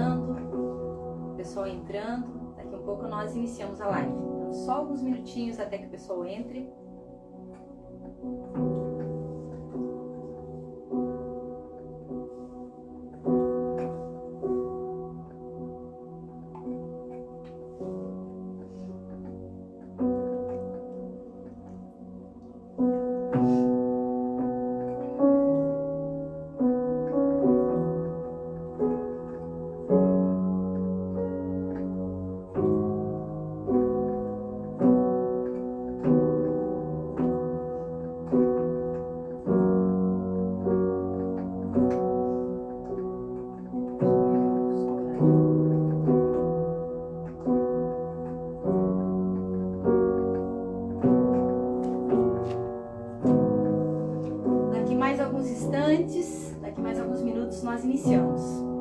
chegando, o pessoal entrando. Daqui um pouco nós iniciamos a live. Então, só alguns minutinhos até que o pessoal entre. Daqui mais alguns minutos nós iniciamos.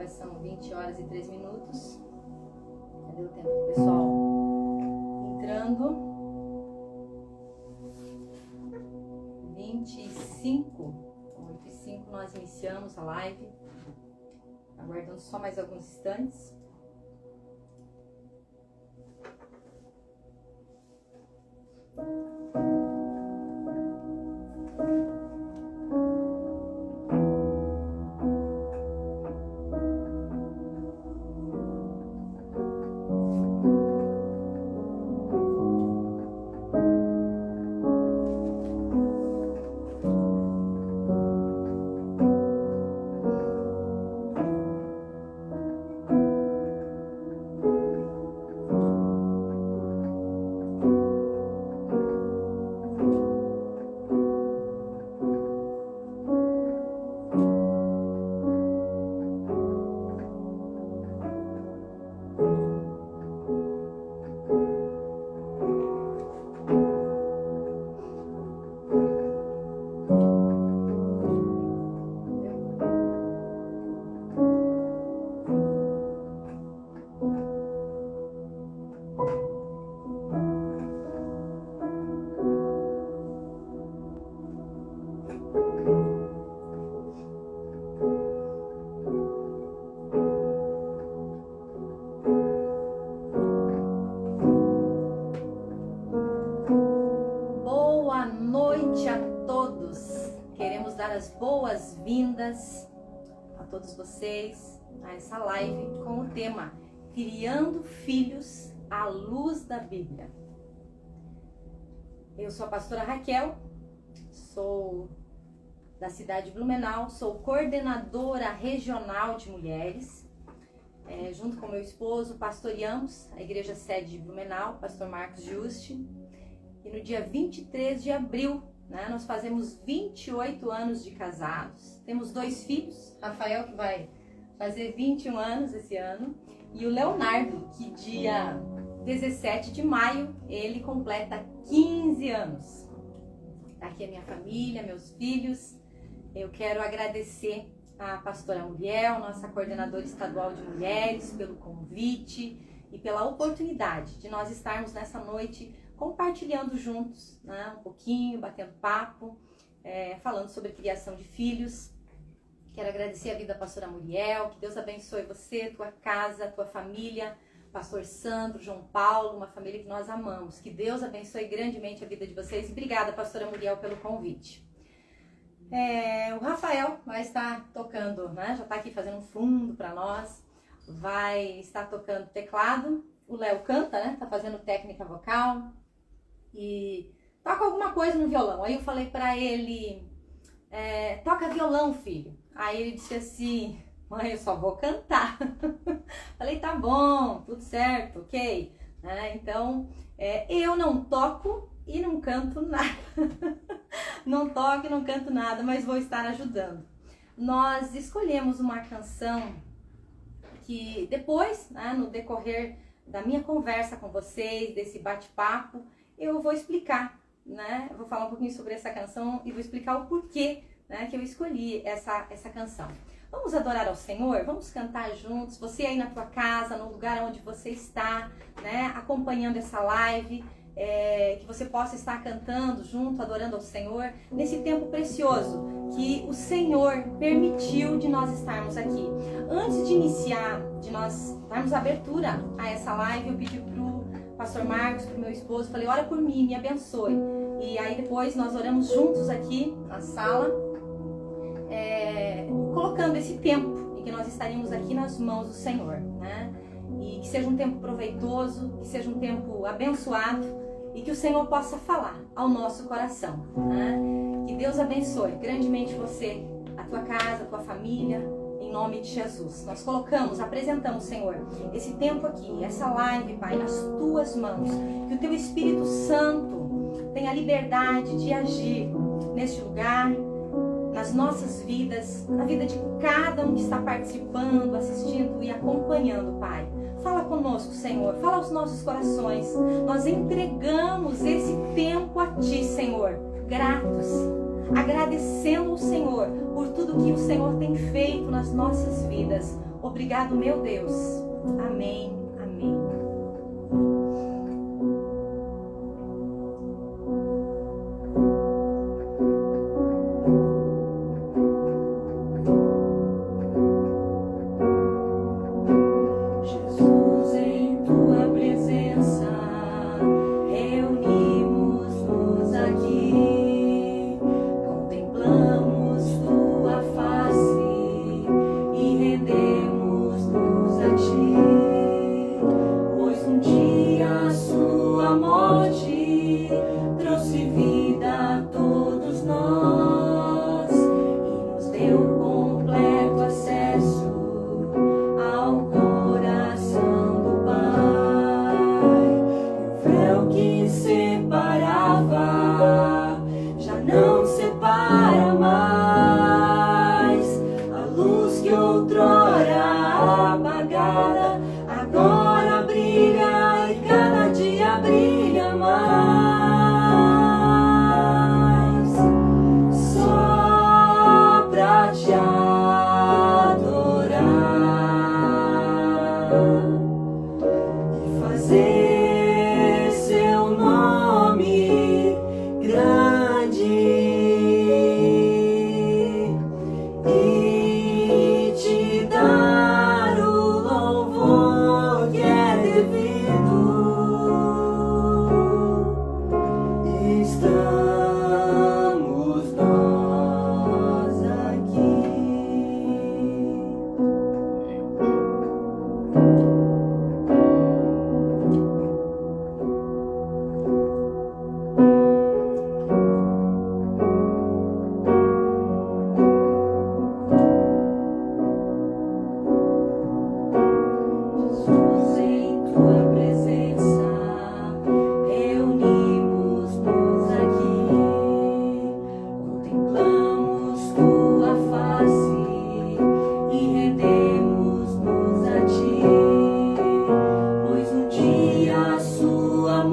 São 20 horas e 3 minutos. Já deu tempo do pessoal entrando. 25, 8h05 nós iniciamos a live. Aguardando só mais alguns instantes. As boas-vindas a todos vocês a essa live com o tema Criando Filhos à Luz da Bíblia. Eu sou a pastora Raquel, sou da cidade de Blumenau, sou coordenadora regional de mulheres junto com meu esposo, pastoreamos a igreja sede de Blumenau, pastor Marcos Juste. E no dia 23 de abril, né, nós fazemos 28 anos de casados. Temos 2 filhos, Rafael, que vai fazer 21 anos esse ano, e o Leonardo, que dia 17 de maio, ele completa 15 anos. Aqui é minha família, meus filhos. Eu quero agradecer a pastora Muriel, nossa coordenadora estadual de mulheres, pelo convite e pela oportunidade de nós estarmos nessa noite compartilhando juntos, né, um pouquinho, batendo papo, falando sobre criação de filhos. Quero agradecer a vida da pastora Muriel, que Deus abençoe você, tua casa, tua família, pastor Sandro, João Paulo, uma família que nós amamos. Que Deus abençoe grandemente a vida de vocês. Obrigada, pastora Muriel, pelo convite. O Rafael vai estar tocando, né? Já está aqui fazendo um fundo para nós. Vai estar tocando teclado. O Léo canta, né? Tá fazendo técnica vocal. E toca alguma coisa no violão. Aí eu falei para ele, toca violão, filho. Aí ele disse assim, mãe, eu só vou cantar. Falei, tá bom, tudo certo, ok. Então, eu não toco e não canto nada. Não toco e não canto nada, mas vou estar ajudando. Nós escolhemos uma canção que depois, né, no decorrer da minha conversa com vocês, desse bate-papo, eu vou explicar, né? Eu vou falar um pouquinho sobre essa canção e vou explicar o porquê, né, que eu escolhi essa canção. Vamos adorar ao Senhor? Vamos cantar juntos? Você aí na tua casa, no lugar onde você está, né, acompanhando essa live, que você possa estar cantando junto, adorando ao Senhor, nesse tempo precioso que o Senhor permitiu de nós estarmos aqui. Antes de iniciar, de nós darmos abertura a essa live, eu pedi pro pastor Marcos, pro meu esposo, falei, ora por mim, me abençoe. E aí depois nós oramos juntos aqui na sala, colocando esse tempo em que nós estaríamos aqui nas mãos do Senhor, né? E que seja um tempo proveitoso, que seja um tempo abençoado e que o Senhor possa falar ao nosso coração, né? Que Deus abençoe grandemente você, a tua casa, a tua família, em nome de Jesus. Nós apresentamos, Senhor, esse tempo aqui, essa live, Pai, nas tuas mãos. Que o teu Espírito Santo tenha liberdade de agir neste lugar, nas nossas vidas, na vida de cada um que está participando, assistindo e acompanhando, Pai. Fala conosco, Senhor, fala aos nossos corações. Nós entregamos esse tempo a Ti, Senhor, gratos, agradecendo ao Senhor por tudo que o Senhor tem feito nas nossas vidas. Obrigado, meu Deus. Amém, amém.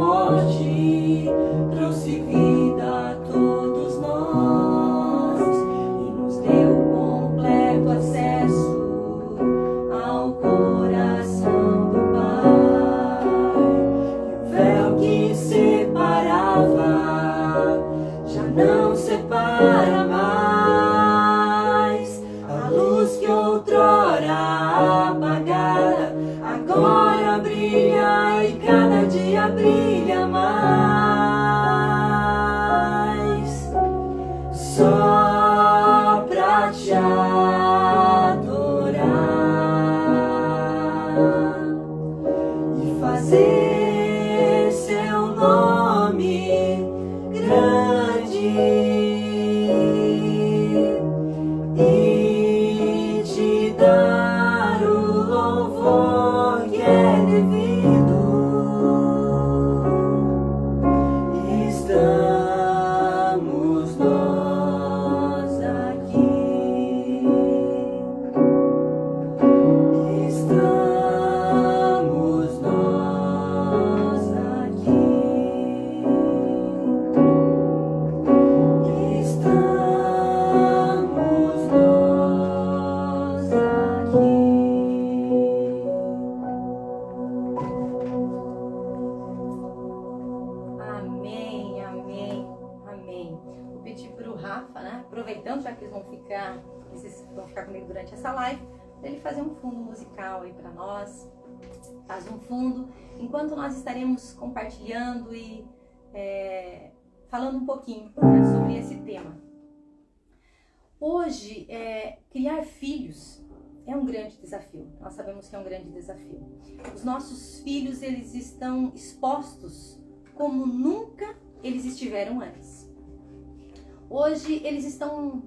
morte, trouxe vida a todos nós e nos deu completo acesso ao coração do Pai. E o véu que separava já não separa mais. A luz que outrora apagada agora brilha e cada dia brilha mais. Só pra te adorar e fazer seu nome grande e te dar o louvor que é devido. Estamos nós aqui. Estamos nós aqui. Estamos nós aqui. Amém, amém, amém. Vou pedir para o Rafa, né? Aproveitando, já que eles vão ficar comigo durante essa live, para ele fazer um fundo musical aí para nós. Faz um fundo, enquanto nós estaremos compartilhando e falando um pouquinho, né, sobre esse tema. Hoje, criar filhos é um grande desafio. Nós sabemos que é um grande desafio. Os nossos filhos, eles estão expostos como nunca eles estiveram antes. Hoje, eles estão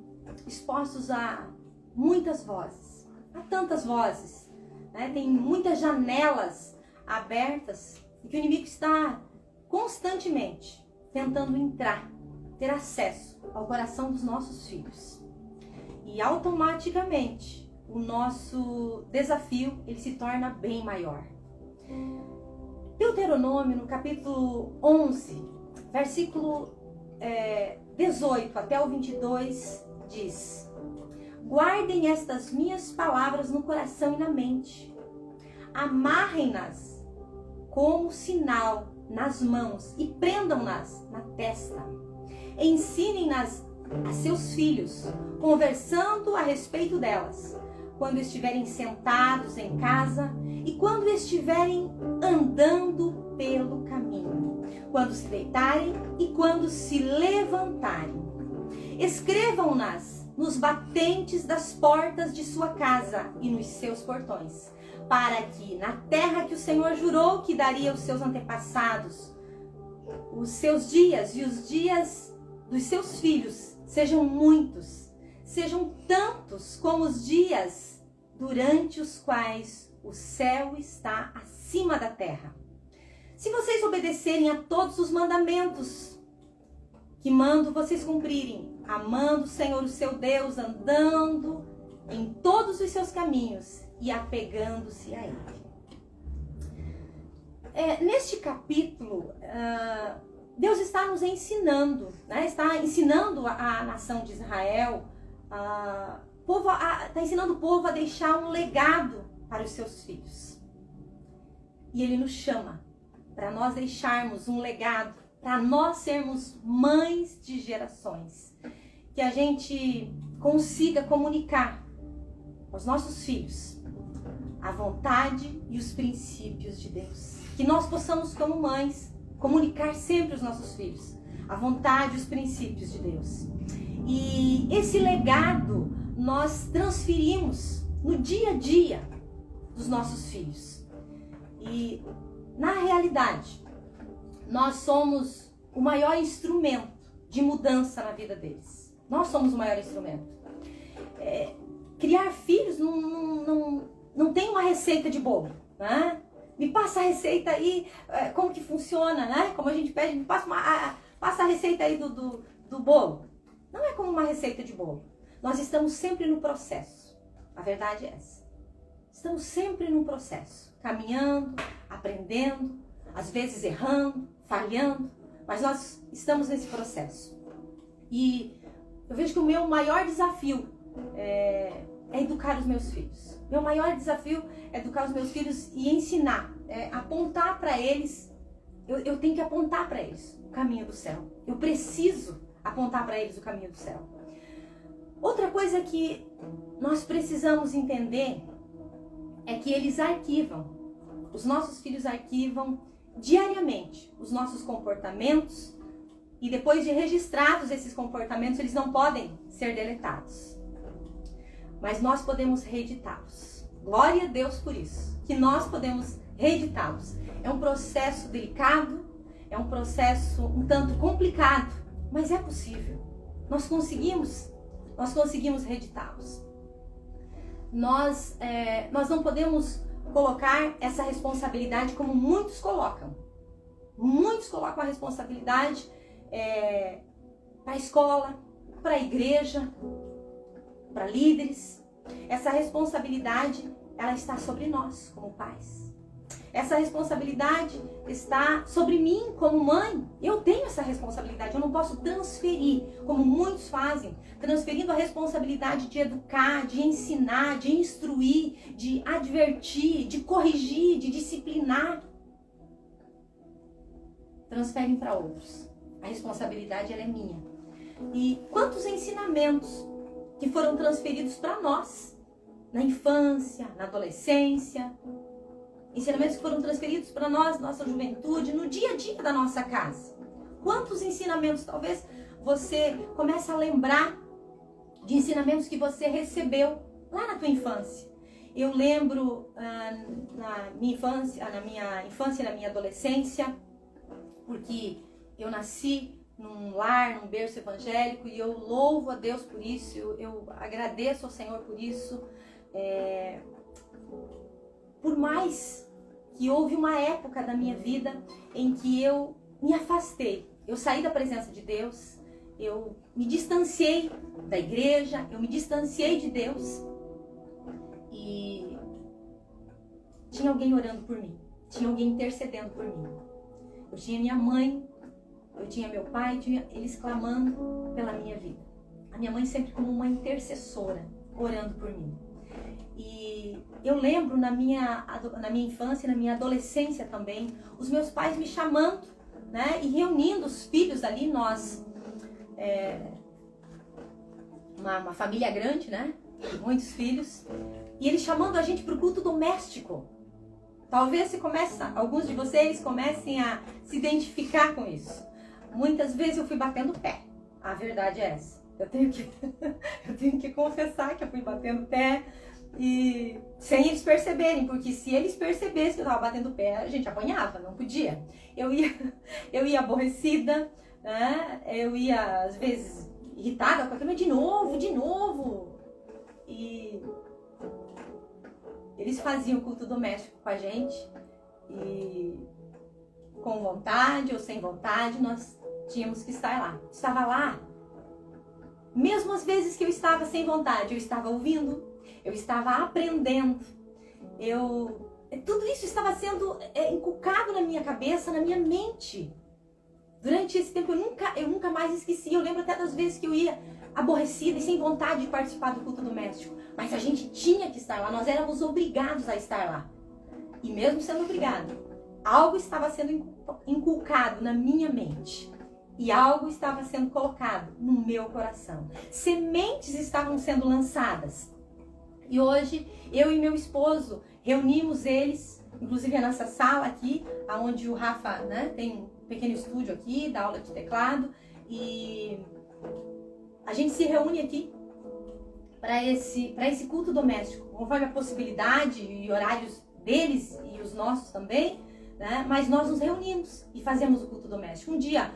expostos a muitas vozes, a tantas vozes, né? Tem muitas janelas abertas e que o inimigo está constantemente tentando entrar, ter acesso ao coração dos nossos filhos. E automaticamente o nosso desafio ele se torna bem maior. Deuteronômio, no capítulo 11, versículo 18 até o 22, diz: guardem estas minhas palavras no coração e na mente. Amarrem-nas como sinal nas mãos e prendam-nas na testa. Ensinem-nas a seus filhos, conversando a respeito delas, quando estiverem sentados em casa e quando estiverem andando pelo caminho, quando se deitarem e quando se levantarem. Escrevam-nas nos batentes das portas de sua casa e nos seus portões, para que na terra que o Senhor jurou que daria aos seus antepassados, os seus dias e os dias dos seus filhos sejam muitos, sejam tantos como os dias durante os quais o céu está acima da terra. Se vocês obedecerem a todos os mandamentos que mando vocês cumprirem, amando o Senhor, o seu Deus, andando em todos os seus caminhos e apegando-se a Ele. Neste capítulo, Deus está nos ensinando, né? Está ensinando a nação de Israel, está ensinando o povo a deixar um legado para os seus filhos. E Ele nos chama para nós deixarmos um legado, para nós sermos mães de gerações, que a gente consiga comunicar aos nossos filhos a vontade e os princípios de Deus. Que nós possamos, como mães, comunicar sempre aos nossos filhos a vontade e os princípios de Deus. E esse legado nós transferimos no dia a dia dos nossos filhos. E, na realidade, nós somos o maior instrumento de mudança na vida deles. Nós somos o maior instrumento. Criar filhos não tem uma receita de bolo, né? Me passa a receita aí, como que funciona, né? Como a gente pede, me passa a receita aí do bolo. Não é como uma receita de bolo. Nós estamos sempre no processo. A verdade é essa. Estamos sempre no processo, caminhando, aprendendo, às vezes errando, falhando, mas nós estamos nesse processo. E eu vejo que o meu maior desafio é educar os meus filhos. Meu maior desafio é educar os meus filhos e ensinar, apontar para eles. Eu tenho que apontar para eles o caminho do céu. Eu preciso apontar para eles o caminho do céu. Outra coisa que nós precisamos entender é que eles arquivam, os nossos filhos arquivam diariamente os nossos comportamentos, e depois de registrados esses comportamentos, eles não podem ser deletados. Mas nós podemos reeditá-los. Glória a Deus por isso, que nós podemos reeditá-los. É um processo delicado, é um processo um tanto complicado, mas é possível. Nós conseguimos reeditá-los. Nós não podemos colocar essa responsabilidade como muitos colocam. Muitos colocam a responsabilidade para a escola, para a igreja, para líderes. Essa responsabilidade, ela está sobre nós como pais. Essa responsabilidade está sobre mim como mãe. Eu tenho essa responsabilidade, eu não posso transferir, como muitos fazem, transferindo a responsabilidade de educar, de ensinar, de instruir, de advertir, de corrigir, de disciplinar. Transferem para outros. A responsabilidade, ela é minha. E quantos ensinamentos que foram transferidos para nós, na infância, na adolescência, ensinamentos que foram transferidos para nós, nossa juventude, no dia a dia da nossa casa. Quantos ensinamentos, talvez você comece a lembrar de ensinamentos que você recebeu lá na tua infância. Eu lembro na minha infância e na minha adolescência, porque eu nasci num lar, num berço evangélico, e eu louvo a Deus por isso, eu agradeço ao Senhor por isso. Por mais que houve uma época da minha vida em que eu me afastei, eu saí da presença de Deus, eu me distanciei da igreja, eu me distanciei de Deus, e tinha alguém orando por mim, tinha alguém intercedendo por mim. Eu tinha minha mãe, eu tinha meu pai, eles clamando pela minha vida. A minha mãe sempre como uma intercessora, orando por mim. E eu lembro na minha infância, na minha adolescência também, os meus pais me chamando, né, e reunindo os filhos ali, nós, uma família grande, né, muitos filhos, e eles chamando a gente para o culto doméstico. Talvez alguns de vocês comecem a se identificar com isso. Muitas vezes eu fui batendo o pé, a verdade é essa. Eu tenho que confessar que eu fui batendo o pé, e sem eles perceberem, porque se eles percebessem que eu estava batendo o pé, a gente apanhava, não podia. Eu ia aborrecida, né? Eu ia às vezes irritada com aquilo, mas de novo. E eles faziam culto doméstico com a gente, e com vontade ou sem vontade, nós tínhamos que estar lá. Estava lá. Mesmo as vezes que eu estava sem vontade, eu estava ouvindo, eu estava aprendendo, tudo isso estava sendo inculcado na minha cabeça, na minha mente. Durante esse tempo eu nunca mais esqueci. Eu lembro até das vezes que eu ia aborrecida e sem vontade de participar do culto doméstico. Mas a gente tinha que estar lá, nós éramos obrigados a estar lá. E mesmo sendo obrigado, algo estava sendo inculcado na minha mente. E algo estava sendo colocado no meu coração. Sementes estavam sendo lançadas. E hoje, eu e meu esposo reunimos eles, inclusive nessa sala aqui, onde o Rafa, né, tem um pequeno estúdio aqui, dá aula de teclado. E a gente se reúne aqui para esse culto doméstico, conforme a possibilidade e horários deles e os nossos também, né? Mas nós nos reunimos e fazemos o culto doméstico. Um dia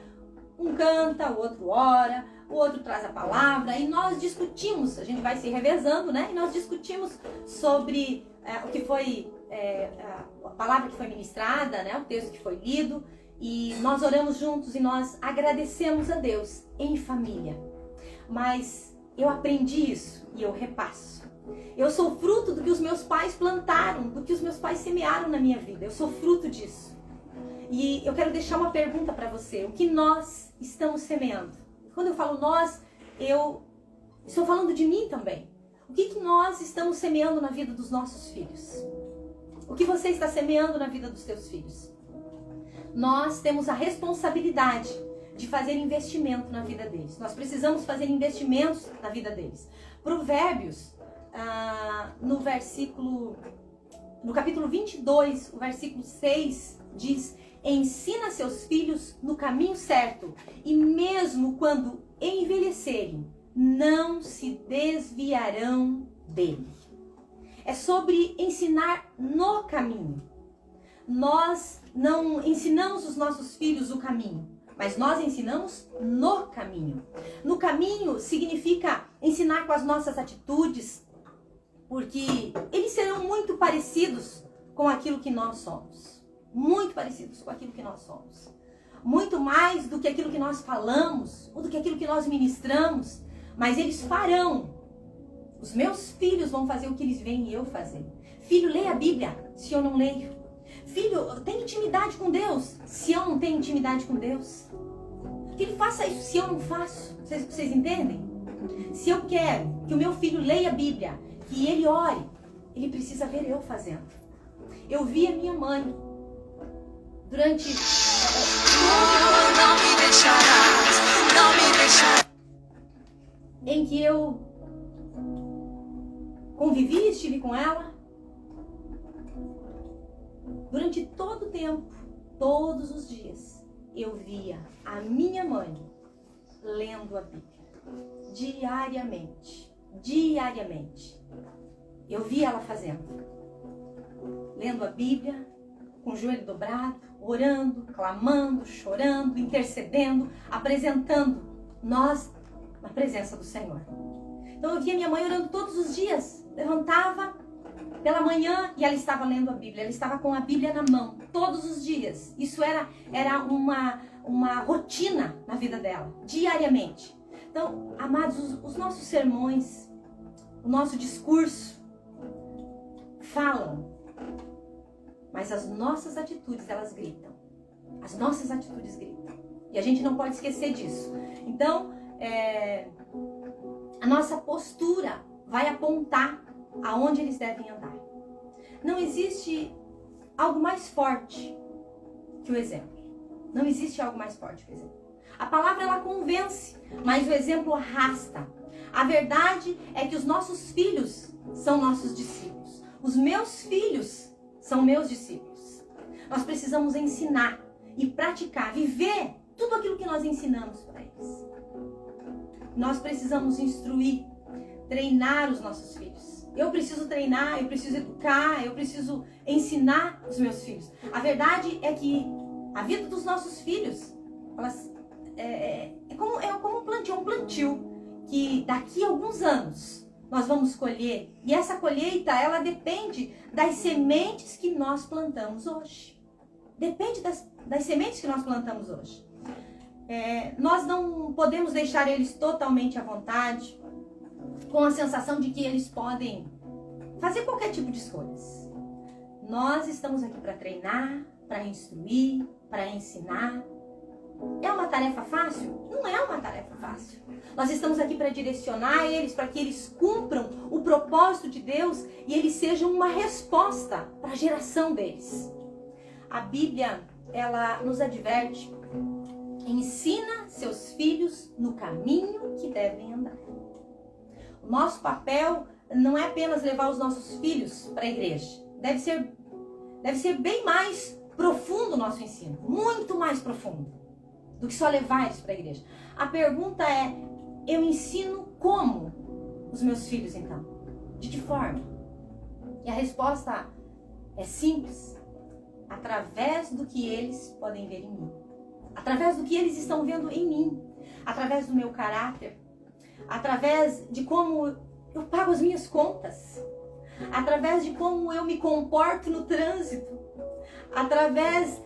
um canta, o outro ora, o outro traz a palavra, e nós discutimos, a gente vai se revezando, né? E nós discutimos sobre o que foi, a palavra que foi ministrada, né? O texto que foi lido, e nós oramos juntos e nós agradecemos a Deus em família. Mas eu aprendi isso e eu repasso. Eu sou fruto do que os meus pais plantaram, do que os meus pais semearam na minha vida. Eu sou fruto disso. E eu quero deixar uma pergunta para você. O que nós estamos semeando? Quando eu falo nós, eu estou falando de mim também. O que nós estamos semeando na vida dos nossos filhos? O que você está semeando na vida dos seus filhos? Nós temos a responsabilidade de fazer investimento na vida deles. Nós precisamos fazer investimentos na vida deles. Provérbios, no capítulo 22, o versículo 6, diz: ensina seus filhos no caminho certo, e mesmo quando envelhecerem, não se desviarão dele. É sobre ensinar no caminho. Nós não ensinamos os nossos filhos o caminho, mas nós ensinamos no caminho. No caminho significa ensinar com as nossas atitudes, porque eles serão muito parecidos com aquilo que nós somos. Muito parecidos com aquilo que nós somos. Muito mais do que aquilo que nós falamos, ou do que aquilo que nós ministramos, mas eles farão. Os meus filhos vão fazer o que eles veem eu fazer. Filho, leia a Bíblia, se eu não leio. Filho, tem intimidade com Deus, se eu não tenho intimidade com Deus. Filho, faça isso, se eu não faço. Vocês entendem? Se eu quero que o meu filho leia a Bíblia, que ele ore, ele precisa ver eu fazendo. Eu vi a minha mãe durante... Não me deixarás, não me deixarás. Em que eu convivi, estive com ela. Durante todo o tempo, todos os dias, eu via a minha mãe lendo a Bíblia. Diariamente. Eu via ela fazendo. Lendo a Bíblia, com o joelho dobrado, orando, clamando, chorando, intercedendo, apresentando nós na presença do Senhor. Então eu via minha mãe orando todos os dias. Levantava pela manhã e ela estava lendo a Bíblia. Ela estava com a Bíblia na mão todos os dias. Isso era uma rotina na vida dela, diariamente. Então, amados, os nossos sermões, o nosso discurso falam, mas as nossas atitudes, elas gritam. As nossas atitudes gritam. E a gente não pode esquecer disso. Então, a nossa postura vai apontar aonde eles devem andar. Não existe algo mais forte que o exemplo. Não existe algo mais forte que o exemplo. A palavra, ela convence, mas o exemplo arrasta. A verdade é que os nossos filhos são nossos discípulos. Os meus filhos são meus discípulos. Nós precisamos ensinar e praticar, viver tudo aquilo que nós ensinamos para eles. Nós precisamos instruir, treinar os nossos filhos. Eu preciso treinar, eu preciso educar, eu preciso ensinar os meus filhos. A verdade é que a vida dos nossos filhos, é como um plantio que daqui a alguns anos nós vamos colher. E essa colheita, ela depende das sementes que nós plantamos hoje. Depende das sementes que nós plantamos hoje. Nós não podemos deixar eles totalmente à vontade, com a sensação de que eles podem fazer qualquer tipo de escolhas. Nós estamos aqui para treinar, para instruir, para ensinar. É uma tarefa fácil? Não é uma tarefa fácil. Nós estamos aqui para direcionar eles, para que eles cumpram o propósito de Deus e eles sejam uma resposta para a geração deles. A Bíblia, ela nos adverte: ensina seus filhos no caminho que devem andar. O nosso papel não é apenas levar os nossos filhos para a igreja. Deve ser bem mais profundo o nosso ensino, muito mais profundo do que só levar eles para a igreja. A pergunta é: eu ensino como os meus filhos, então? De que forma? E a resposta é simples: através do que eles podem ver em mim, através do que eles estão vendo em mim, através do meu caráter, através de como eu pago as minhas contas, através de como eu me comporto no trânsito, através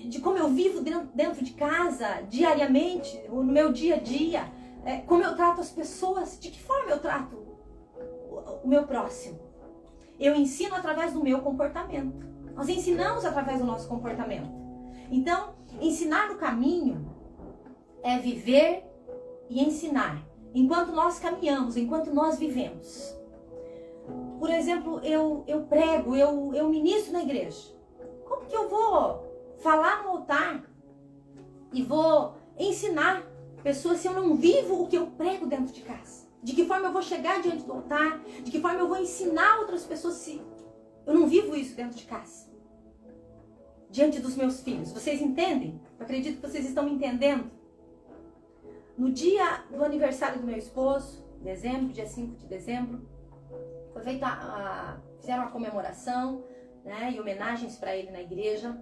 de como eu vivo dentro de casa, diariamente, no meu dia a dia, como eu trato as pessoas, de que forma eu trato o meu próximo. Eu ensino através do meu comportamento. Nós ensinamos através do nosso comportamento. Então, ensinar no caminho é viver e ensinar. Enquanto nós caminhamos, enquanto nós vivemos. Por exemplo, eu prego, eu ministro na igreja. Como que eu vou falar no altar e vou ensinar pessoas se eu não vivo o que eu prego dentro de casa? De que forma eu vou chegar diante do altar? De que forma eu vou ensinar outras pessoas se eu não vivo isso dentro de casa? Diante dos meus filhos. Vocês entendem? Eu acredito que vocês estão me entendendo. No dia do aniversário do meu esposo, dezembro, dia 5 de dezembro, foi feita fizeram uma comemoração, né, e homenagens para ele na igreja.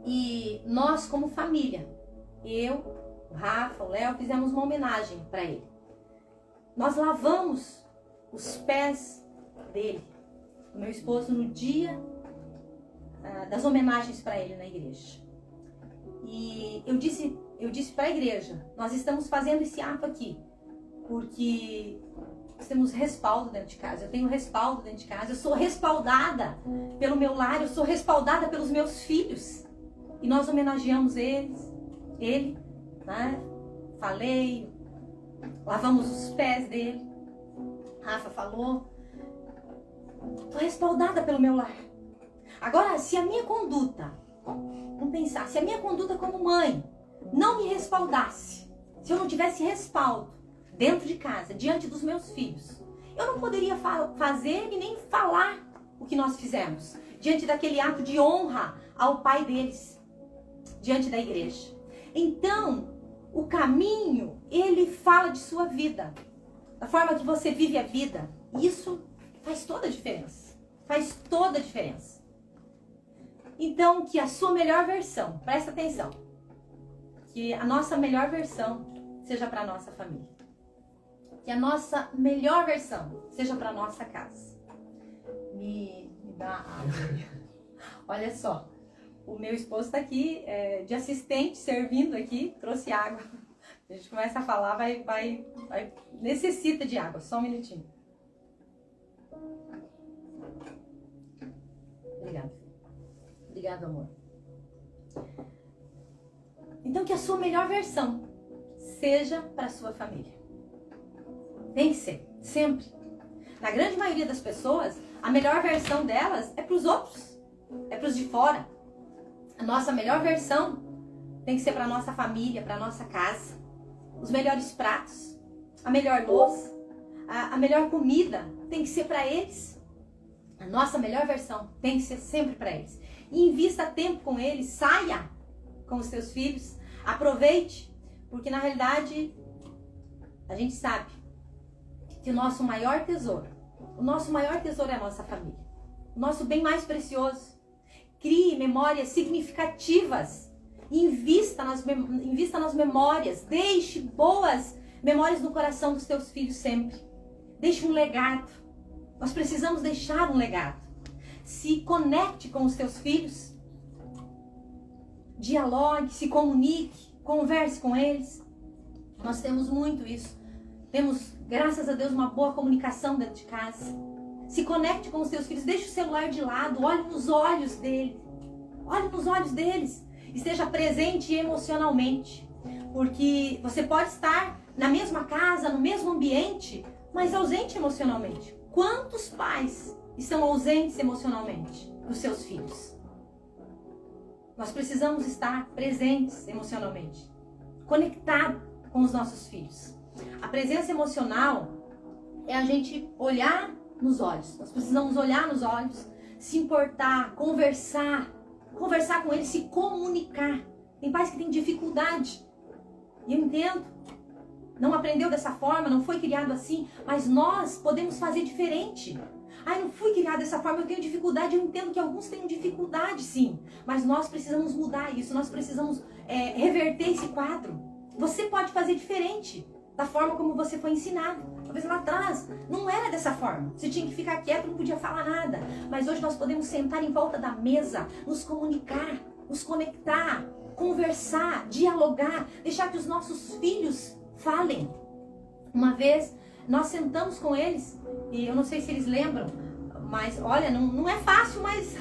E nós, como família, eu, o Rafa, o Léo, fizemos uma homenagem para ele. Nós lavamos os pés dele, do meu esposo, no dia das homenagens para ele na igreja. E eu disse para a igreja, nós estamos fazendo esse ato aqui, porque nós temos respaldo dentro de casa, eu tenho respaldo dentro de casa, eu sou respaldada pelo meu lar, eu sou respaldada pelos meus filhos. E nós homenageamos ele, né? Falei, lavamos os pés dele, Rafa falou, estou respaldada pelo meu lar. Agora, se a minha conduta, vamos pensar, se a minha conduta como mãe não me respaldasse, se eu não tivesse respaldo dentro de casa, diante dos meus filhos, eu não poderia fazer e nem falar o que nós fizemos, diante daquele ato de honra ao pai deles, diante da igreja. Então, o caminho, ele fala de sua vida, da forma que você vive a vida. Isso faz toda a diferença, faz toda a diferença. Então, que a sua melhor versão, presta atenção, que a nossa melhor versão seja para a nossa família. Que a nossa melhor versão seja para a nossa casa. Me dá água. Olha só, o meu esposo está aqui de assistente, servindo aqui, trouxe água. A gente começa a falar, necessita de água, só um minutinho. Obrigada. Obrigada, amor. Então, que a sua melhor versão seja para a sua família. Tem que ser, sempre. Na grande maioria das pessoas, a melhor versão delas é para os outros, é para os de fora. A nossa melhor versão tem que ser para a nossa família, para a nossa casa. Os melhores pratos, a melhor louça, a melhor comida tem que ser para eles. A nossa melhor versão tem que ser sempre para eles. E invista tempo com eles, saia com os seus filhos, aproveite, porque na realidade a gente sabe que o nosso maior tesouro é a nossa família. O nosso bem mais precioso. Crie memórias significativas, invista nas memórias, deixe boas memórias no coração dos teus filhos sempre. Deixe um legado. Nós precisamos deixar um legado. Se conecte com os teus filhos. Dialogue, se comunique, converse com eles. Nós temos muito isso. Temos, graças a Deus, uma boa comunicação dentro de casa. Se conecte com os teus filhos, deixe o celular de lado, olhe nos olhos deles. Olhe nos olhos deles. Esteja presente emocionalmente. Porque você pode estar na mesma casa, no mesmo ambiente, mas ausente emocionalmente. Quantos pais estão ausentes emocionalmente dos seus filhos? Nós precisamos estar presentes emocionalmente, conectados com os nossos filhos. A presença emocional é a gente olhar nos olhos. Nós precisamos olhar nos olhos, se importar, conversar com eles, se comunicar. Tem pais que têm dificuldade, e eu entendo. Não aprendeu dessa forma, não foi criado assim, mas nós podemos fazer diferente. Eu não fui criado dessa forma, eu tenho dificuldade. Eu entendo que alguns têm dificuldade, sim, mas nós precisamos mudar isso, nós precisamos reverter esse quadro. Você pode fazer diferente da forma como você foi ensinado. Talvez lá atrás não era dessa forma. Você tinha que ficar quieto, não podia falar nada. Mas hoje nós podemos sentar em volta da mesa, nos comunicar, nos conectar, conversar, dialogar, deixar que os nossos filhos falem. Uma vez nós sentamos com eles, e eu não sei se eles lembram, mas olha, não é fácil, mas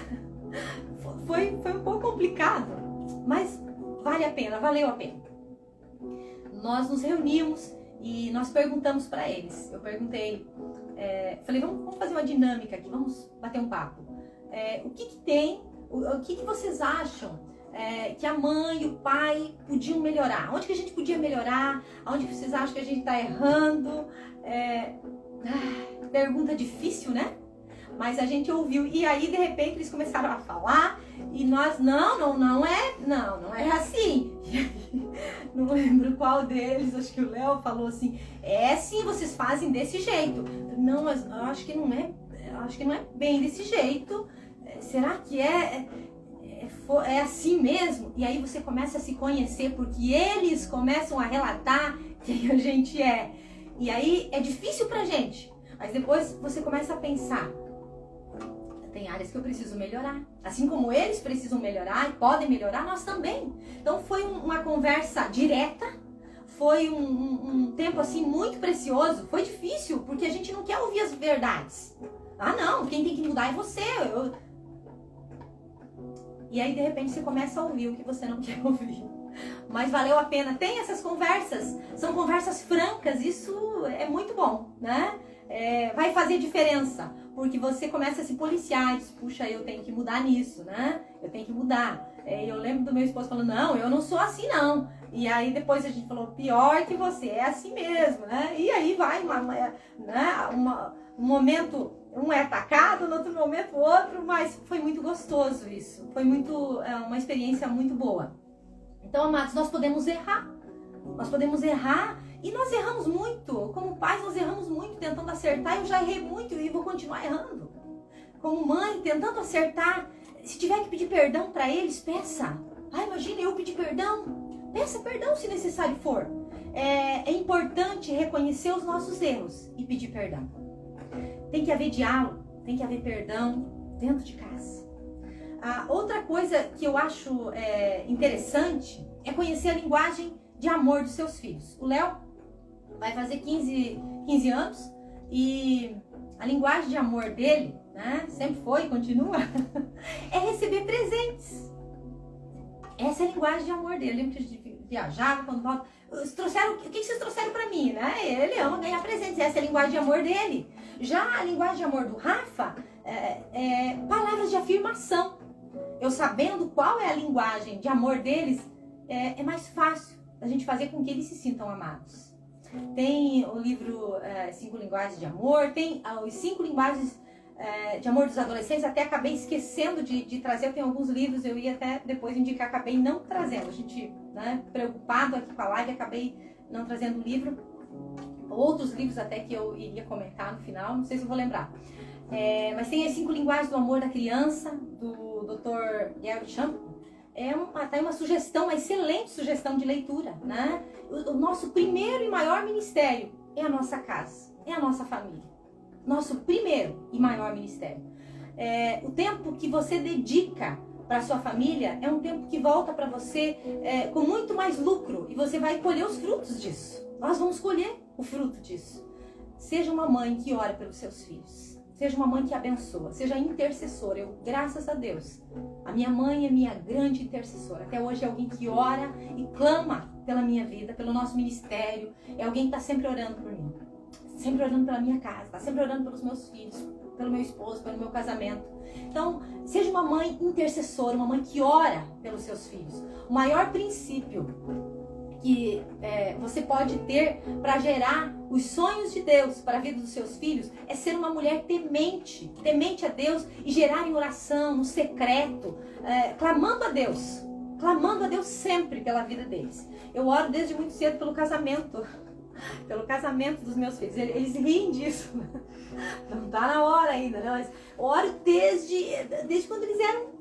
foi um pouco complicado, mas vale a pena, valeu a pena. Nós nos reunimos e nós perguntamos para eles. Eu perguntei, falei, vamos fazer uma dinâmica aqui, vamos bater um papo. O que tem, o que vocês acham que a mãe e o pai podiam melhorar? Onde que a gente podia melhorar? Onde vocês acham que a gente está errando? Pergunta difícil, né? Mas a gente ouviu, e aí de repente eles começaram a falar, e nós, não é assim. Não lembro qual deles, acho que o Léo falou assim, sim, vocês fazem desse jeito. Não, mas eu acho que não é bem desse jeito. Será que é assim mesmo? E aí você começa a se conhecer, porque eles começam a relatar quem a gente é. E aí é difícil pra gente, mas depois você começa a pensar, tem áreas que eu preciso melhorar. Assim como eles precisam melhorar e podem melhorar, nós também. Então foi uma conversa direta, foi um tempo assim muito precioso. Foi difícil, porque a gente não quer ouvir as verdades. Não, quem tem que mudar é você. E aí de repente você começa a ouvir o que você não quer ouvir. Mas valeu a pena. Tem essas conversas, são conversas francas, isso é muito bom, né? Vai fazer diferença, porque você começa a se policiar, diz, puxa, eu tenho que mudar nisso, né? Eu tenho que mudar. Eu lembro do meu esposo falando, não, eu não sou assim não. E aí depois a gente falou, pior que você, é assim mesmo, né? E aí vai um momento, um é atacado, no outro momento o outro, mas foi muito gostoso isso. Foi uma experiência muito boa. Então, amados, nós podemos errar. E nós erramos muito. Como pais, nós erramos muito tentando acertar. Eu já errei muito e vou continuar errando. Como mãe, tentando acertar. Se tiver que pedir perdão para eles, peça. Imagina eu pedir perdão. Peça perdão se necessário for. É importante reconhecer os nossos erros e pedir perdão. Tem que haver diálogo, tem que haver perdão dentro de casa. Outra coisa que eu acho interessante é conhecer a linguagem de amor dos seus filhos. O Léo vai fazer 15 anos e a linguagem de amor dele, né, sempre foi e continua, é receber presentes. Essa é a linguagem de amor dele. Eu lembro que a gente viajava, quando volta, o que vocês trouxeram pra mim, né? Ele ama ganhar presentes, essa é a linguagem de amor dele. Já a linguagem de amor do Rafa é palavras de afirmação. Eu sabendo qual é a linguagem de amor deles, é mais fácil a gente fazer com que eles se sintam amados. Tem o livro 5 Linguagens de Amor, tem os 5 Linguagens de Amor dos Adolescentes, até acabei esquecendo de trazer, eu tenho alguns livros, eu ia até depois indicar, acabei não trazendo. A gente, né, preocupado aqui com a live, acabei não trazendo o livro. Outros livros até que eu iria comentar no final, não sei se eu vou lembrar. Mas tem as 5 Linguagens do Amor da Criança, do Dr. Gary Chapman. Tá uma sugestão, uma excelente sugestão de leitura, né? O nosso primeiro e maior ministério é a nossa casa, é a nossa família. Nosso primeiro e maior ministério. O tempo que você dedica para sua família é um tempo que volta para você com muito mais lucro e você vai colher os frutos disso. Nós vamos colher o fruto disso. Seja uma mãe que ora pelos seus filhos. Seja uma mãe que abençoa, seja intercessora. Eu, graças a Deus, a minha mãe é minha grande intercessora. Até hoje é alguém que ora e clama pela minha vida, pelo nosso ministério. É alguém que está sempre orando por mim. Sempre orando pela minha casa, está sempre orando pelos meus filhos, pelo meu esposo, pelo meu casamento. Então, seja uma mãe intercessora, uma mãe que ora pelos seus filhos. O maior princípio que você pode ter para gerar os sonhos de Deus para a vida dos seus filhos é ser uma mulher temente a Deus e gerar em oração, no secreto, clamando a Deus sempre pela vida deles. Eu oro desde muito cedo pelo casamento dos meus filhos. Eles riem disso. Não tá na hora ainda, né? Mas oro desde quando eles eram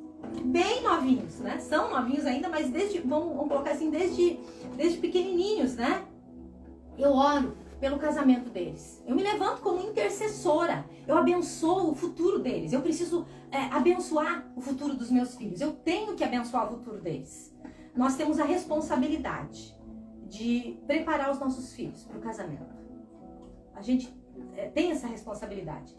bem novinhos, né? São novinhos ainda, mas vamos colocar assim, desde pequenininhos, né? Eu oro pelo casamento deles. Eu me levanto como intercessora. Eu abençoo o futuro deles. Eu preciso abençoar o futuro dos meus filhos. Eu tenho que abençoar o futuro deles. Nós temos a responsabilidade de preparar os nossos filhos para o casamento. A gente tem essa responsabilidade.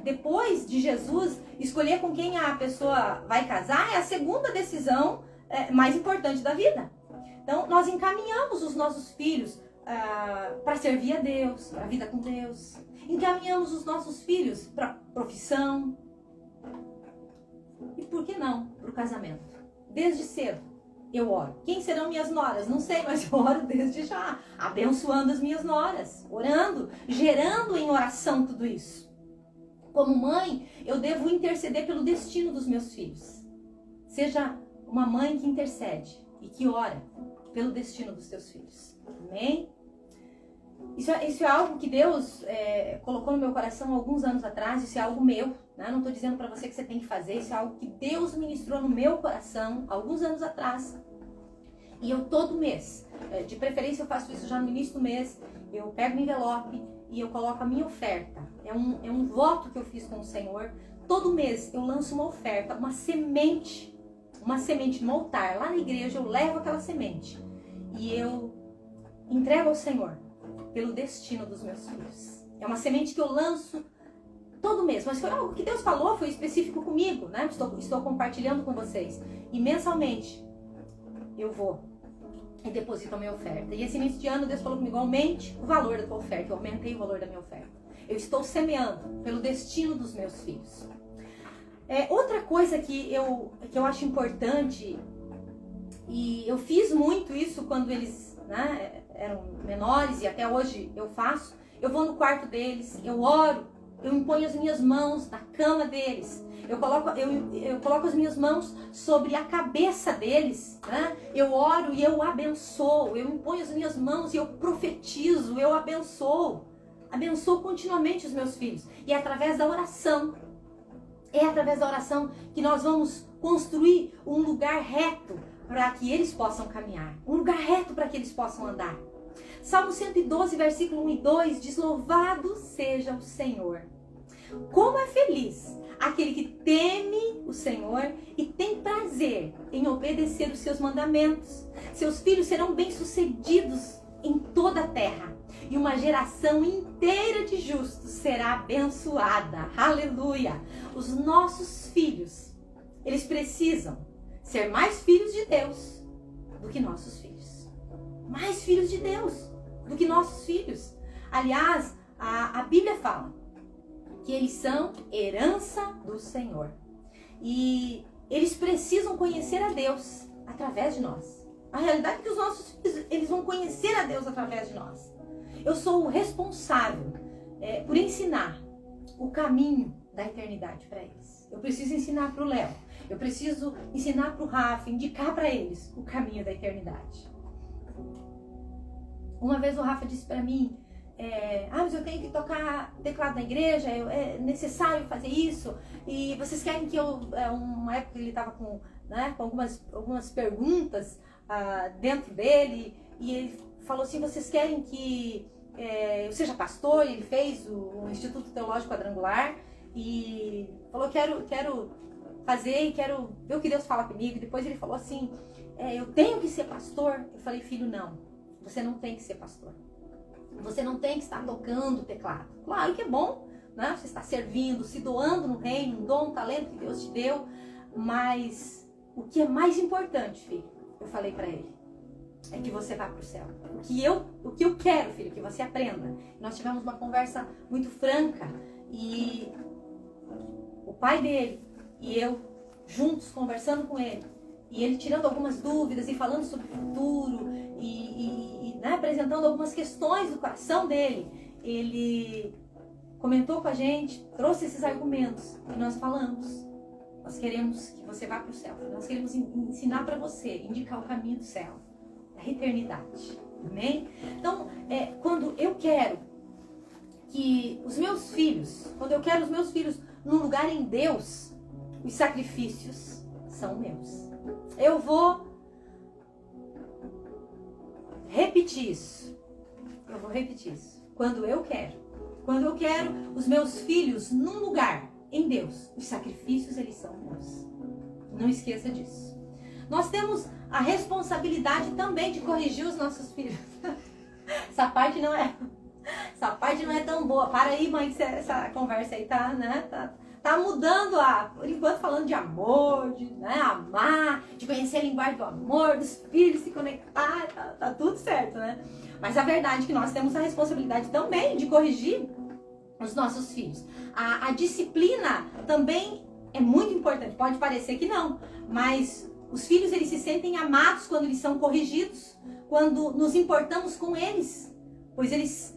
depois de Jesus, escolher com quem a pessoa vai casar é a segunda decisão mais importante da vida. Então, nós encaminhamos os nossos filhos para servir a Deus, para a vida com Deus. Encaminhamos os nossos filhos para profissão. E por que não para o casamento? Desde cedo eu oro. Quem serão minhas noras? Não sei, mas eu oro desde já, abençoando as minhas noras, orando, gerando em oração tudo isso. Como mãe, eu devo interceder pelo destino dos meus filhos. Seja uma mãe que intercede e que ora pelo destino dos teus filhos. Amém? Isso é algo que Deus colocou no meu coração alguns anos atrás. Isso é algo meu, né? Não estou dizendo para você que você tem que fazer. Isso é algo que Deus ministrou no meu coração alguns anos atrás. E eu todo mês, de preferência eu faço isso já no início do mês, eu pego um envelope e eu coloco a minha oferta. É um voto que eu fiz com o Senhor. Todo mês eu lanço uma oferta, uma semente no altar. Lá na igreja eu levo aquela semente e eu entrego ao Senhor pelo destino dos meus filhos. É uma semente que eu lanço todo mês, mas foi algo que Deus falou, foi específico comigo, né? Estou compartilhando com vocês. E mensalmente eu vou e deposito a minha oferta. E esse início de ano Deus falou comigo: aumente o valor da tua oferta. Eu aumentei o valor da minha oferta. Eu estou semeando pelo destino dos meus filhos. Outra coisa que eu acho importante, e eu fiz muito isso quando eles, né, eram menores, e até hoje eu faço. Eu vou no quarto deles, eu oro, eu imponho as minhas mãos na cama deles, eu coloco as minhas mãos sobre a cabeça deles, né? Eu oro e eu abençoo, eu imponho as minhas mãos e eu profetizo, eu abençoo continuamente os meus filhos. E é através da oração que nós vamos construir um lugar reto para que eles possam caminhar, um lugar reto para que eles possam andar. Salmo 112, versículo 1 e 2 diz: louvado seja o Senhor. Como é feliz aquele que teme o Senhor e tem prazer em obedecer os seus mandamentos. Seus filhos serão bem-sucedidos em toda a terra, e uma geração inteira de justos será abençoada. Aleluia! Os nossos filhos, eles precisam ser mais filhos de Deus do que nossos filhos. Mais filhos de Deus do que nossos filhos. Aliás, a Bíblia fala que eles são herança do Senhor. E eles precisam conhecer a Deus através de nós. A realidade é que os nossos filhos, eles vão conhecer a Deus através de nós. Eu sou o responsável por ensinar o caminho da eternidade para eles. Eu preciso ensinar para o Léo. Eu preciso ensinar para o Rafa, indicar para eles o caminho da eternidade. Uma vez o Rafa disse para mim: mas eu tenho que tocar teclado na igreja, é necessário fazer isso, e vocês querem que eu... uma época ele estava com algumas perguntas dentro dele, e ele falou assim: vocês querem que eu seja pastor? Ele fez o Instituto Teológico Quadrangular, e falou: quero fazer e quero ver o que Deus fala comigo. E depois ele falou assim: eu tenho que ser pastor? Eu falei: filho, não, você não tem que ser pastor. Você não tem que estar tocando teclado. Claro que é bom, né? Você está servindo, se doando no reino, um dom, um talento que Deus te deu. Mas o que é mais importante, filho, eu falei para ele, é que você vá para o céu. O que eu quero, filho, que você aprenda. Nós tivemos uma conversa muito franca, e o pai dele e eu juntos conversando com ele, e ele tirando algumas dúvidas e falando sobre o futuro e apresentando algumas questões do coração dele. Ele comentou com a gente, trouxe esses argumentos e nós falamos: nós queremos que você vá para o céu, nós queremos ensinar para você, indicar o caminho do céu, da eternidade. Amém? Então, quando eu quero que os meus filhos, num lugar em Deus, os sacrifícios são meus. Eu vou repetir isso. Quando eu quero os meus filhos num lugar em Deus, os sacrifícios, eles são meus. Não esqueça disso. Nós temos a responsabilidade também de corrigir os nossos filhos. Essa parte essa parte não é tão boa. Para aí, mãe, que essa conversa aí tá, né? Tá mudando, por enquanto, falando de amor, de, né, amar, de conhecer a linguagem do amor, dos filhos, se conectar, tá tudo certo, né? Mas a verdade é que nós temos a responsabilidade também de corrigir os nossos filhos. A disciplina também é muito importante. Pode parecer que não, mas os filhos, eles se sentem amados quando eles são corrigidos, quando nos importamos com eles, pois eles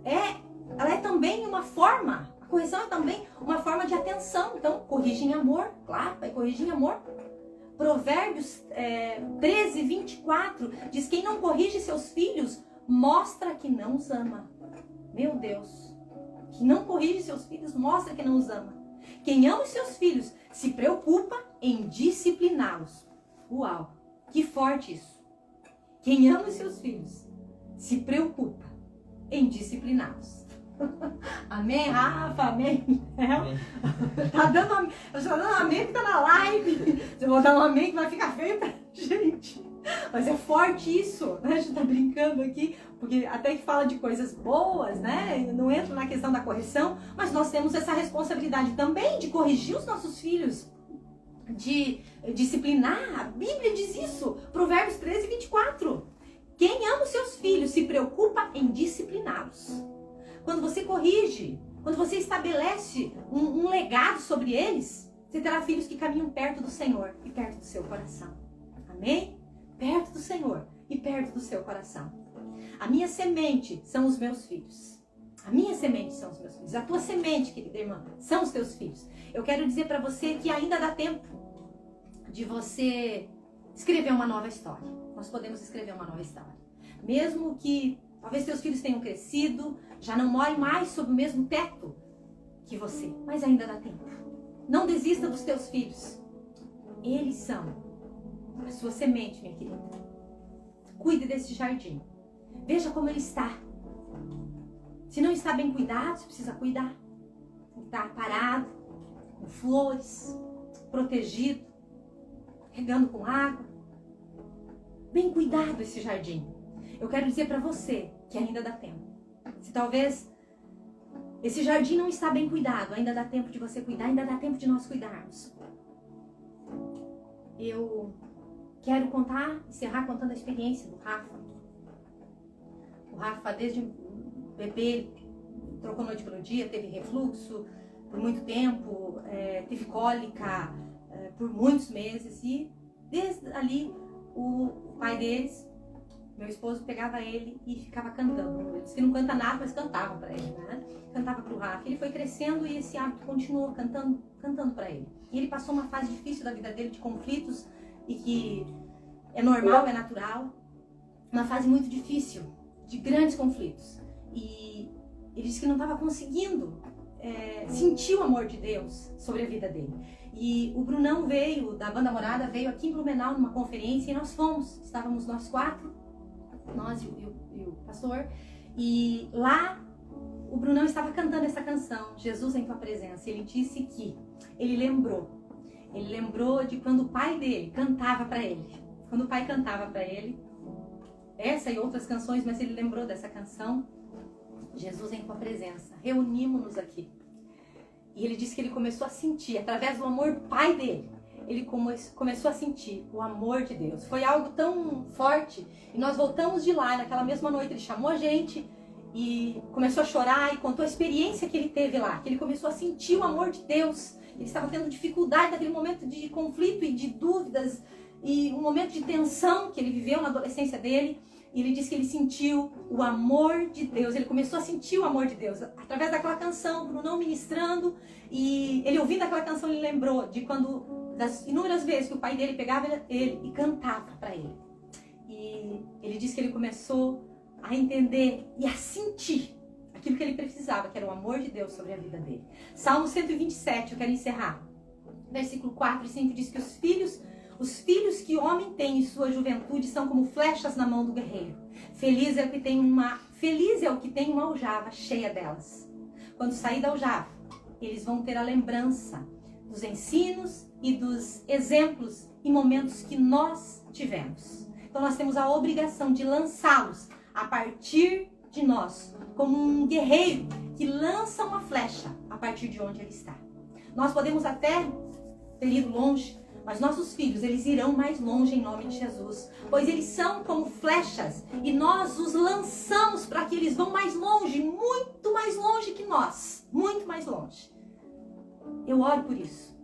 ela é também uma forma, a correção é também uma forma de atenção. Então, corrige em amor, claro, vai corrigir em amor. Provérbios 13, 24 diz: quem não corrige seus filhos mostra que não os ama. Meu Deus, que não corrige seus filhos mostra que não os ama. Quem ama os seus filhos se preocupa em discipliná-los. Uau, que forte isso. Quem ama os seus filhos se preocupa em discipliná-los. Amém, Rafa? Amém? Tá dando amém. Eu estou dando amém que tá na live. Eu vou dar um amém que vai ficar feio pra gente. Mas é forte isso, né? A gente tá brincando aqui, porque até que fala de coisas boas, né? Eu não entro na questão da correção, mas nós temos essa responsabilidade também de corrigir os nossos filhos, de disciplinar. A Bíblia diz isso, Provérbios 13, 24. Quem ama os seus filhos se preocupa em discipliná-los. Quando você corrige, quando você estabelece um legado sobre eles, você terá filhos que caminham perto do Senhor e perto do seu coração. Amém? Perto do Senhor e perto do seu coração. A minha semente são os meus filhos. A minha semente são os meus filhos. A tua semente, querida irmã, são os teus filhos. Eu quero dizer para você que ainda dá tempo de você escrever uma nova história. Nós podemos escrever uma nova história. Mesmo que talvez seus filhos tenham crescido, já não morem mais sob o mesmo teto que você, mas ainda dá tempo. Não desista dos teus filhos. Eles são a sua semente, minha querida. Cuide desse jardim. Veja como ele está. Se não está bem cuidado, você precisa cuidar. Está parado, com flores, protegido, regando com água. Bem cuidado esse jardim. Eu quero dizer para você que ainda dá tempo. Se talvez esse jardim não está bem cuidado, ainda dá tempo de você cuidar, ainda dá tempo de nós cuidarmos. Eu quero encerrar contando a experiência do Rafa. O Rafa, desde bebê, trocou noite pelo dia, teve refluxo por muito tempo, teve cólica por muitos meses. E desde ali, o pai deles, meu esposo, pegava ele e ficava cantando. Ele disse que não canta nada, mas cantava para ele, né? Cantava para o Rafa. Ele foi crescendo e esse hábito continuou cantando para ele. E ele passou uma fase difícil da vida dele, de conflitos, e que é normal, é natural. Uma fase muito difícil, de grandes conflitos. E ele disse que não estava conseguindo sentir o amor de Deus sobre a vida dele. E o Brunão veio, da Banda Morada, veio aqui em Blumenau numa conferência e nós fomos. Estávamos nós quatro, nós e o pastor. E lá o Brunão estava cantando essa canção, Jesus em Tua Presença. Ele disse que ele lembrou de quando o pai dele cantava para ele. Quando o pai cantava para ele, essa e outras canções, mas ele lembrou dessa canção, Jesus em Tua Presença. Reunimos-nos aqui. E ele disse que ele começou a sentir, através do amor do pai dele, ele começou a sentir o amor de Deus. Foi algo tão forte. E nós voltamos de lá, naquela mesma noite, ele chamou a gente e começou a chorar e contou a experiência que ele teve lá, que ele começou a sentir o amor de Deus. Ele estava tendo dificuldade naquele momento de conflito e de dúvidas, e um momento de tensão que ele viveu na adolescência dele. E ele disse que ele sentiu o amor de Deus. Ele começou a sentir o amor de Deus através daquela canção, Brunão ministrando. E ele ouvindo aquela canção, ele lembrou de das inúmeras vezes que o pai dele pegava ele e cantava para ele. E ele disse que ele começou a entender e a sentir aquilo que ele precisava, que era o amor de Deus sobre a vida dele. Salmo 127, eu quero encerrar. Versículo 4 e 5 diz que os filhos que o homem tem em sua juventude são como flechas na mão do guerreiro. Feliz é o que tem uma aljava cheia delas. Quando sair da aljava, eles vão ter a lembrança dos ensinos e dos exemplos e momentos que nós tivemos. Então nós temos a obrigação de lançá-los a partir de nós como um guerreiro que lança uma flecha a partir de onde ele está. Nós podemos até ter ido longe, mas nossos filhos, eles irão mais longe em nome de Jesus, pois eles são como flechas e nós os lançamos para que eles vão mais longe, muito mais longe que nós, muito mais longe. Eu oro por isso.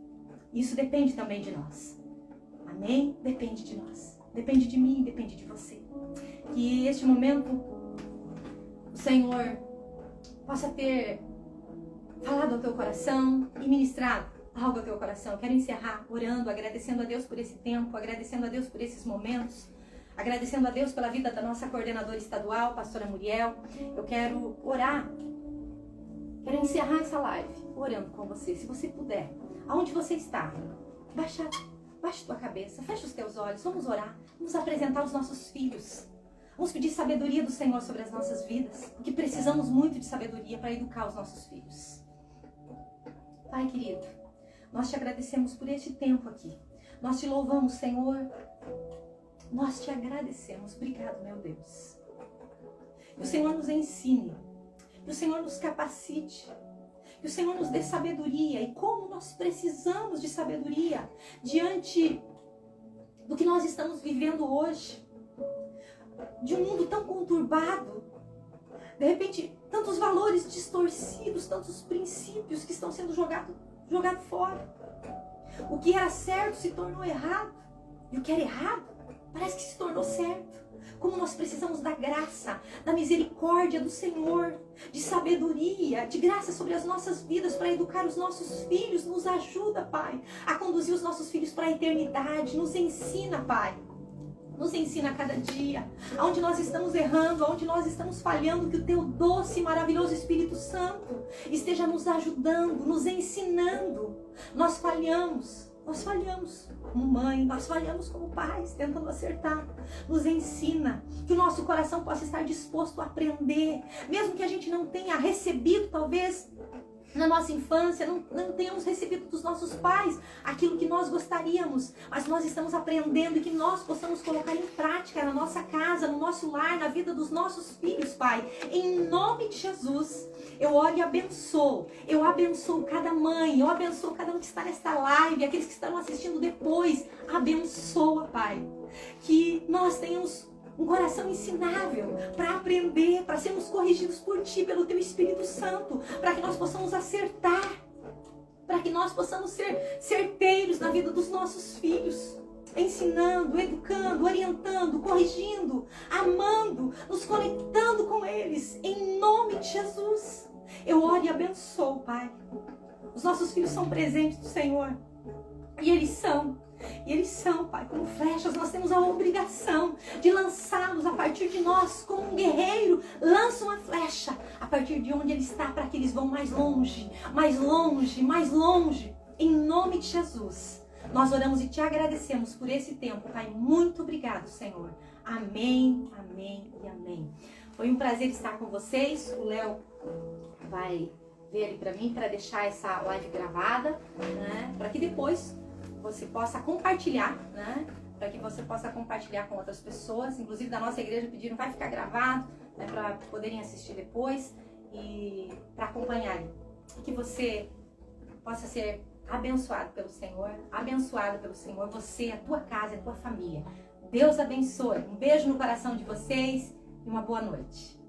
Isso depende também de nós. Amém? Depende de nós. Depende de mim, depende de você. Que este momento o Senhor possa ter falado ao teu coração e ministrado algo ao teu coração. Eu quero encerrar orando, agradecendo a Deus por esse tempo, agradecendo a Deus por esses momentos, agradecendo a Deus pela vida da nossa coordenadora estadual, pastora Muriel. Eu quero orar, quero encerrar essa live orando com você. Se você puder, aonde você está, baixa tua cabeça, fecha os teus olhos, vamos orar, vamos apresentar os nossos filhos. Vamos pedir sabedoria do Senhor sobre as nossas vidas, porque precisamos muito de sabedoria para educar os nossos filhos. Pai querido, nós te agradecemos por este tempo aqui. Nós te louvamos, Senhor. Nós te agradecemos. Obrigado, meu Deus. Que o Senhor nos ensine, que o Senhor nos capacite, que o Senhor nos dê sabedoria. E como nós precisamos de sabedoria diante do que nós estamos vivendo hoje. De um mundo tão conturbado, de repente, tantos valores distorcidos, tantos princípios que estão sendo jogados fora. O que era certo se tornou errado, e o que era errado parece que se tornou certo. Como nós precisamos da graça, da misericórdia do Senhor, de sabedoria, de graça sobre as nossas vidas para educar os nossos filhos. Nos ajuda, Pai, a conduzir os nossos filhos para a eternidade. Nos ensina, Pai. Nos ensina a cada dia, aonde nós estamos errando, aonde nós estamos falhando, que o Teu doce e maravilhoso Espírito Santo esteja nos ajudando, nos ensinando. Nós falhamos como mãe, nós falhamos como pais, tentando acertar. Nos ensina, que o nosso coração possa estar disposto a aprender, mesmo que a gente não tenha recebido, talvez, na nossa infância, não tenhamos recebido dos nossos pais aquilo que nós gostaríamos, mas nós estamos aprendendo e que nós possamos colocar em prática na nossa casa, no nosso lar, na vida dos nossos filhos, Pai. Em nome de Jesus, eu oro e abençoo. Eu abençoo cada mãe, eu abençoo cada um que está nesta live, aqueles que estarão assistindo depois. Abençoa, Pai. Que nós tenhamos um coração ensinável para aprender, para sermos corrigidos por Ti, pelo Teu Espírito Santo, para que nós possamos acertar, para que nós possamos ser certeiros na vida dos nossos filhos, ensinando, educando, orientando, corrigindo, amando, nos conectando com eles, em nome de Jesus. Eu oro e abençoo, Pai. Os nossos filhos são presentes do Senhor, e eles são, Pai, como flechas. Nós temos a obrigação de lançá-los a partir de nós, como um guerreiro lança uma flecha a partir de onde ele está, para que eles vão mais longe, mais longe, mais longe. Em nome de Jesus, nós oramos e Te agradecemos por esse tempo, Pai. Muito obrigado, Senhor. Amém, amém e amém. Foi um prazer estar com vocês. O Léo vai ver ali para mim, para deixar essa live gravada, né? Para que depois você possa compartilhar, né? Para que você possa compartilhar com outras pessoas. Inclusive da nossa igreja pediram, vai ficar gravado, né? Para poderem assistir depois e para acompanharem. Que você possa ser abençoado pelo Senhor, abençoado pelo Senhor, você, a tua casa, a tua família. Deus abençoe. Um beijo no coração de vocês e uma boa noite.